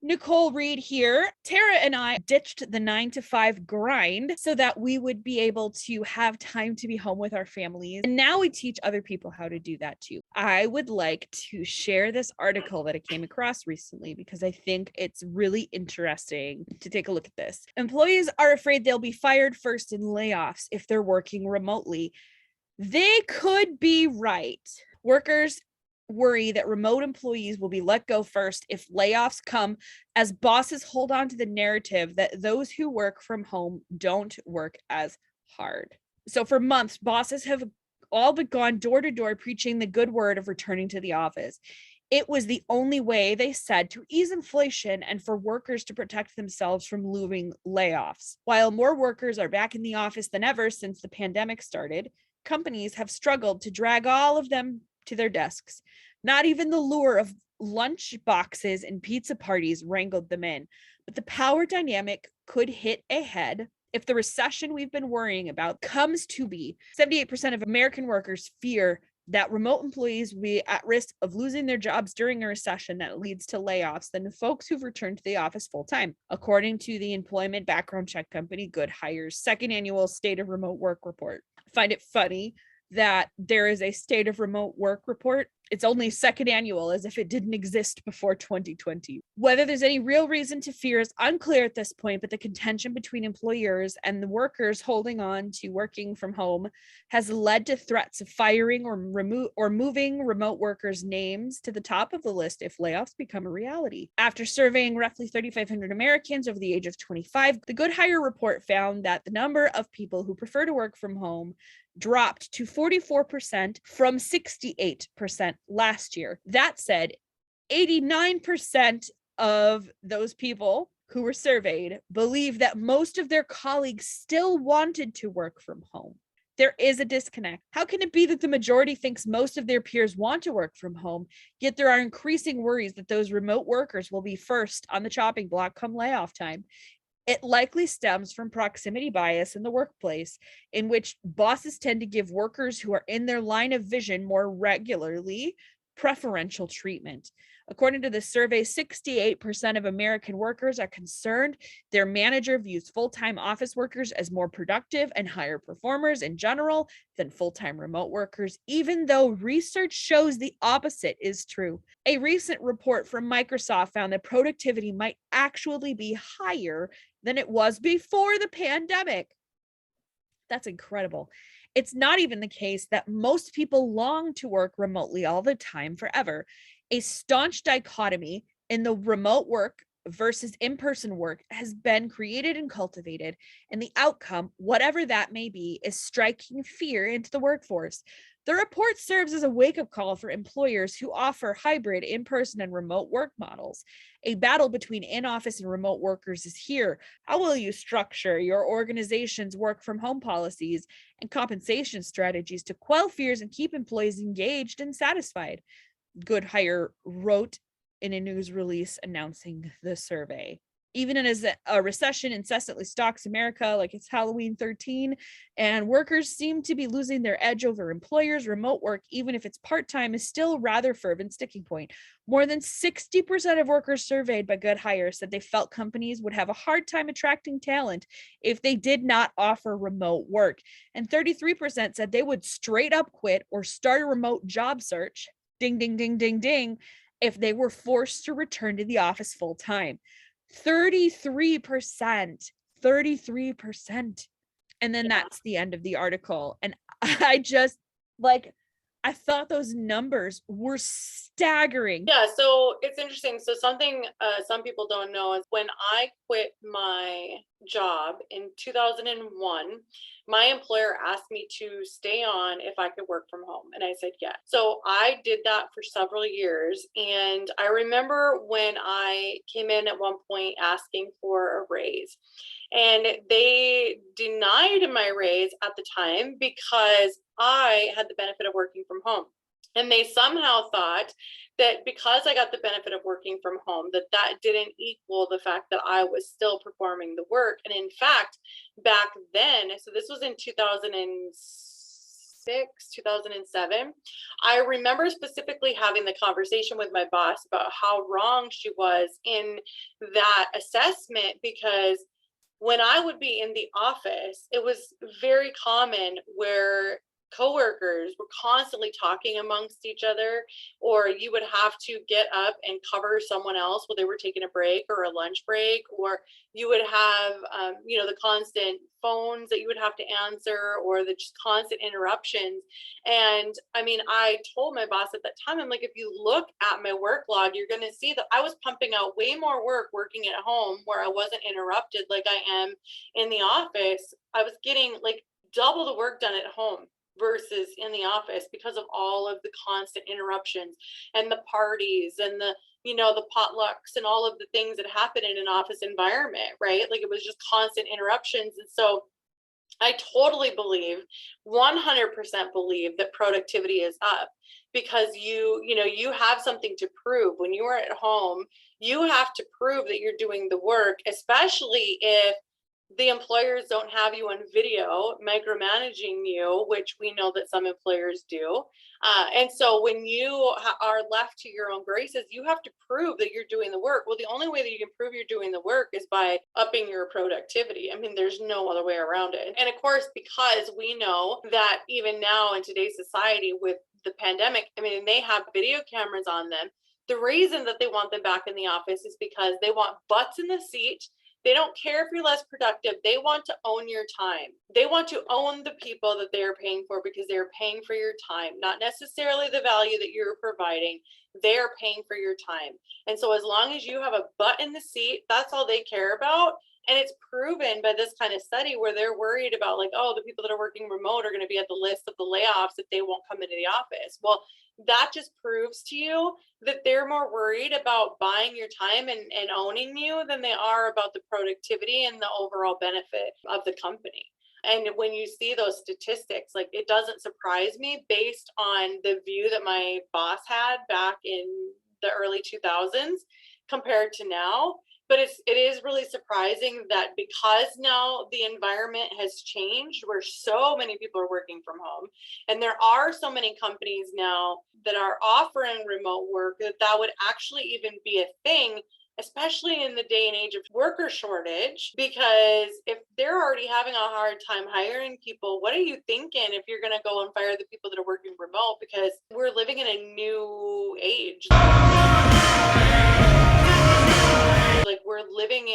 Nicole Reed here. Tara and I ditched the 9 to 5 grind so that we would be able to have time to be home with our families. And now we teach other people how to do that too. I would like to share this article that I came across recently because I think it's really interesting to take a look at this. Employees are afraid they'll be fired first in layoffs if they're working remotely. They could be right. Workers worry that remote employees will be let go first if layoffs come, as bosses hold on to the narrative that those who work from home don't work as hard. So for months, bosses have all but gone door to door preaching the good word of returning to the office. It was the only way, they said, to ease inflation and for workers to protect themselves from looming layoffs. While more workers are back in the office than ever since the pandemic started, companies have struggled to drag all of them to their desks. Not even the lure of lunch boxes and pizza parties wrangled them in. But the power dynamic could hit a head if the recession we've been worrying about comes to be. 78% of American workers fear that remote employees will be at risk of losing their jobs during a recession that leads to layoffs than the folks who've returned to the office full time, according to the employment background check company GoodHire's second annual State of Remote Work report. I find it funny that there is a State of Remote Work report. It's only second annual, as if it didn't exist before 2020. Whether there's any real reason to fear is unclear at this point, but the contention between employers and the workers holding on to working from home has led to threats of firing or moving remote workers' names to the top of the list if layoffs become a reality. After surveying roughly 3,500 Americans over the age of 25, the GoodHire report found that the number of people who prefer to work from home dropped to 44% from 68% last year. That said, 89% of those people who were surveyed believe that most of their colleagues still wanted to work from home. There is a disconnect. How can it be that the majority thinks most of their peers want to work from home, yet there are increasing worries that those remote workers will be first on the chopping block come layoff time? It likely stems from proximity bias in the workplace, in which bosses tend to give workers who are in their line of vision more regularly preferential treatment. According to the survey, 68% of American workers are concerned their manager views full-time office workers as more productive and higher performers in general than full-time remote workers, even though research shows the opposite is true. A recent report from Microsoft found that productivity might actually be higher than it was before the pandemic. That's incredible. It's not even the case that most people long to work remotely all the time forever. A staunch dichotomy in the remote work versus in-person work has been created and cultivated, and the outcome, whatever that may be, is striking fear into the workforce. The report serves as a wake-up call for employers who offer hybrid in-person and remote work models. A battle between in-office and remote workers is here. How will you structure your organization's work-from-home policies and compensation strategies to quell fears and keep employees engaged and satisfied? GoodHire wrote in a news release announcing the survey. Even as a recession incessantly stalks America like it's Halloween 13, and workers seem to be losing their edge over employers, remote work, even if it's part-time, is still a rather fervent sticking point. More than 60% of workers surveyed by GoodHire said they felt companies would have a hard time attracting talent if they did not offer remote work. And 33% said they would straight up quit or start a remote job search, ding, ding, ding, ding, ding, if they were forced to return to the office full time. 33%. And then that's the end of the article. And I just I thought those numbers were staggering. Yeah, so it's interesting. So something some people don't know is when I quit my job in 2001, my employer asked me to stay on if I could work from home. And I said yes. So I did that for several years. And I remember when I came in at one point asking for a raise. And they denied my raise at the time because I had the benefit of working from home. And they somehow thought that because I got the benefit of working from home, that that didn't equal the fact that I was still performing the work. And in fact, back then, so this was in 2006, 2006, 2007. I remember specifically having the conversation with my boss about how wrong she was in that assessment, because when I would be in the office, it was very common where coworkers were constantly talking amongst each other, or you would have to get up and cover someone else while they were taking a break or a lunch break, or you would have, the constant phones that you would have to answer, or the just constant interruptions. And I mean, I told my boss at that time, I'm like, if you look at my work log, you're going to see that I was pumping out way more work working at home where I wasn't interrupted like I am in the office. I was getting like double the work done at home versus in the office because of all of the constant interruptions and the parties and the potlucks and all of the things that happen in an office environment, right? Like it was just constant interruptions. And so I totally believe, 100% believe that productivity is up, because you have something to prove. When you are at home, you have to prove that you're doing the work, especially if the employers don't have you on video micromanaging you, which we know that some employers do. And so when you are left to your own graces, you have to prove that you're doing the work. Well, the only way that you can prove you're doing the work is by upping your productivity. I mean, there's no other way around it. And of course, because we know that even now in today's society with the pandemic, I mean, they have video cameras on them. The reason that they want them back in the office is because they want butts in the seat. They don't care if you're less productive. They want to own your time. They want to own the people that they are paying for, because they're paying for your time, not necessarily the value that you're providing. They're paying for your time. And so as long as you have a butt in the seat, that's all they care about. And it's proven by this kind of study where they're worried about like, oh, the people that are working remote are going to be at the list of the layoffs if they won't come into the office. Well, that just proves to you that they're more worried about buying your time and owning you than they are about the productivity and the overall benefit of the company. And when you see those statistics, like it doesn't surprise me based on the view that my boss had back in the early 2000s compared to now. But it is really surprising that because now the environment has changed, where so many people are working from home, and there are so many companies now that are offering remote work, that would actually even be a thing, especially in the day and age of worker shortage. Because if they're already having a hard time hiring people, what are you thinking if you're going to go and fire the people that are working remote? Because we're living in a new age. Like we're living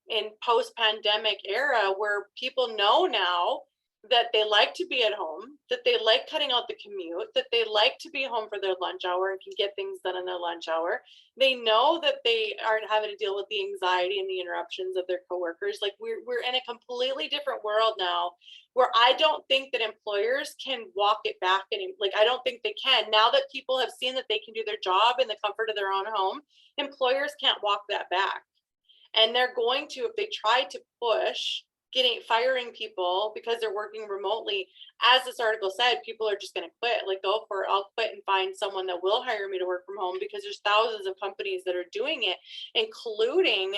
in post-pandemic era where people know now that they like to be at home, that they like cutting out the commute, that they like to be home for their lunch hour and can get things done in their lunch hour. They know that they aren't having to deal with the anxiety and the interruptions of their coworkers. Like we're in a completely different world now, where I don't think that employers can walk it back like I don't think they can. Now that people have seen that they can do their job in the comfort of their own home, employers can't walk that back. And they're going to, if they try to push firing people because they're working remotely, as this article said, people are just going to quit. Like, go for it. I'll quit and find someone that will hire me to work from home, because there's thousands of companies that are doing it, including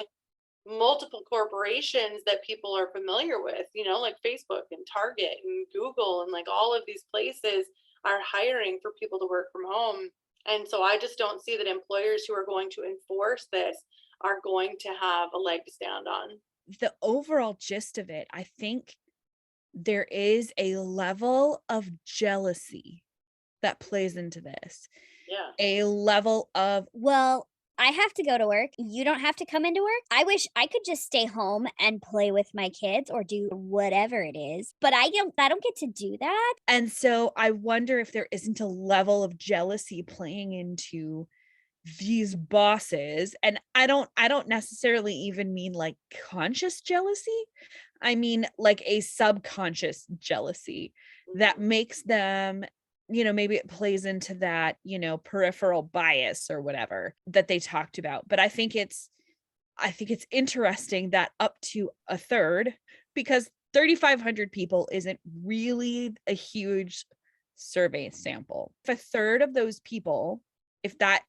multiple corporations that people are familiar with, like Facebook and Target and Google, and like all of these places are hiring for people to work from home. And so I just don't see that employers who are going to enforce this are going to have a leg to stand on. The overall gist of it, I think there is a level of jealousy that plays into this. Yeah. A level of, well, I have to go to work. You don't have to come into work. I wish I could just stay home and play with my kids or do whatever it is, but I don't get to do that. And so I wonder if there isn't a level of jealousy playing into these bosses. And I don't necessarily even mean like conscious jealousy. I mean like a subconscious jealousy that makes them, maybe it plays into that, peripheral bias or whatever that they talked about. But I think it's interesting that up to a third, because 3,500 people isn't really a huge survey sample. If a third of those people, if that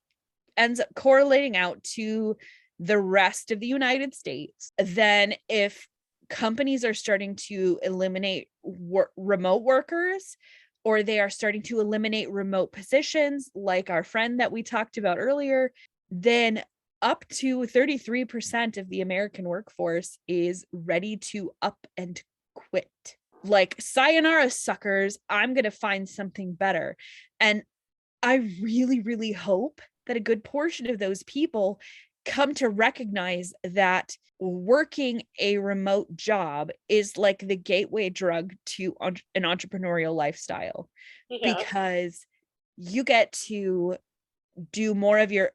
ends up correlating out to the rest of the United States, then if companies are starting to eliminate remote workers, or they are starting to eliminate remote positions, like our friend that we talked about earlier, then up to 33% of the American workforce is ready to up and quit. Like, sayonara, suckers, I'm going to find something better. And I really, really hope that a good portion of those people come to recognize that working a remote job is like the gateway drug to an entrepreneurial lifestyle, Yeah. because you get to do more of your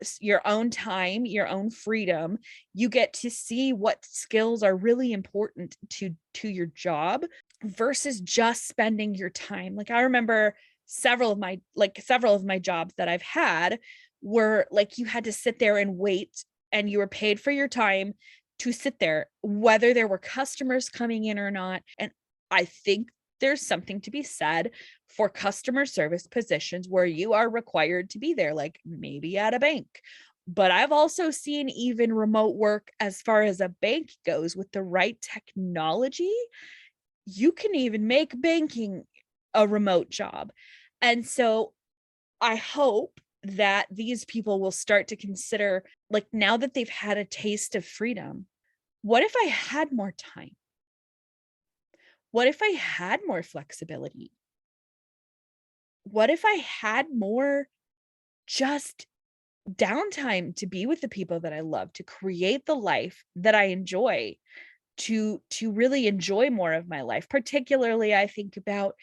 own time, your own freedom. You get to see what skills are really important to your job versus just spending your time. Like, I remember several of my jobs that I've had were like, you had to sit there and wait, and you were paid for your time to sit there, whether there were customers coming in or not. And I think there's something to be said for customer service positions where you are required to be there, like maybe at a bank. But I've also seen even remote work as far as a bank goes. With the right technology, you can even make banking a remote job. And so I hope that these people will start to consider, like, now that they've had a taste of freedom, what if I had more time? What if I had more flexibility? What if I had more just downtime to be with the people that I love, to create the life that I enjoy, to really enjoy more of my life? Particularly, I think about,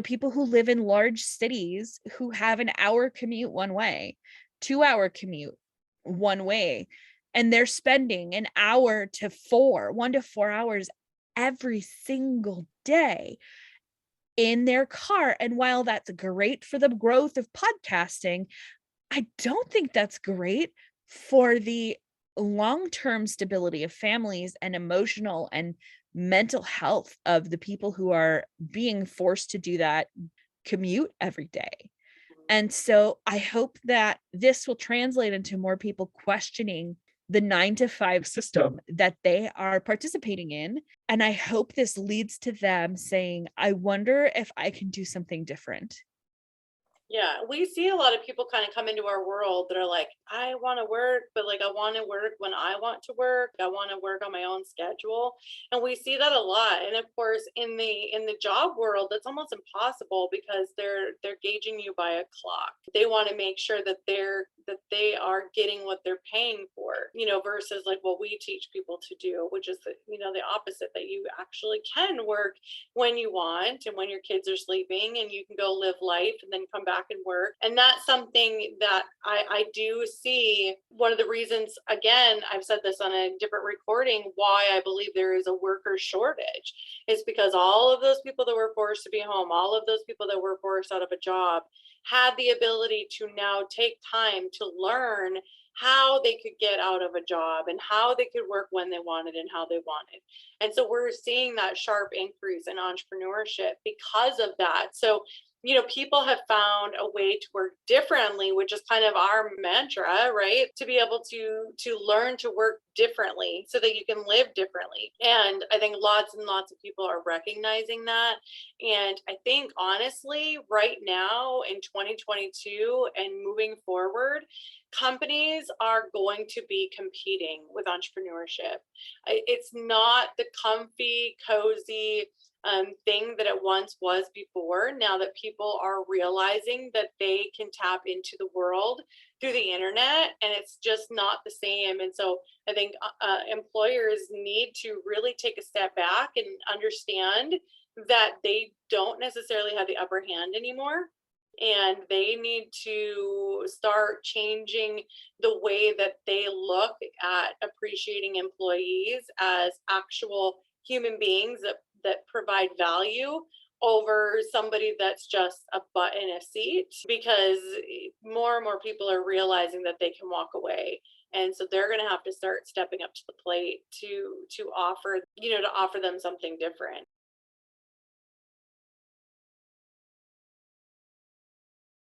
people who live in large cities who have an hour commute one way, 2-hour commute one way, and they're spending an hour to 1 to 4 hours every single day in their car. And while that's great for the growth of podcasting, I don't think that's great for the long-term stability of families and emotional and mental health of the people who are being forced to do that commute every day. And so I hope that this will translate into more people questioning the 9 to 5 system that they are participating in. And I hope this leads to them saying, I wonder if I can do something different. Yeah, we see a lot of people kind of come into our world that are like, I want to work, but like I want to work when I want to work. I want to work on my own schedule. And we see that a lot. And of course, in the job world, that's almost impossible because they're gauging you by a clock. They want to make sure that they are getting what they're paying for, versus like what we teach people to do, which is the opposite, that you actually can work when you want and when your kids are sleeping, and you can go live life and then come back and work. And that's something that I do see. One of the reasons, again, I've said this on a different recording, why I believe there is a worker shortage is because all of those people that were forced to be home, all of those people that were forced out of a job, had the ability to now take time to learn how they could get out of a job and how they could work when they wanted and how they wanted. And so we're seeing that sharp increase in entrepreneurship because of that. So, people have found a way to work differently, which is kind of our mantra, right? To be able to learn to work differently so that you can live differently. And I think lots and lots of people are recognizing that. And I think honestly, right now in 2022 and moving forward, companies are going to be competing with entrepreneurship. It's not the comfy, cozy thing that it once was before. Now that people are realizing that they can tap into the world through the internet, and it's just not the same. And so I think employers need to really take a step back and understand that they don't necessarily have the upper hand anymore. And they need to start changing the way that they look at appreciating employees as actual human beings that provide value over somebody that's just a butt in a seat, because more and more people are realizing that they can walk away. And so they're going to have to start stepping up to the plate to offer them something different.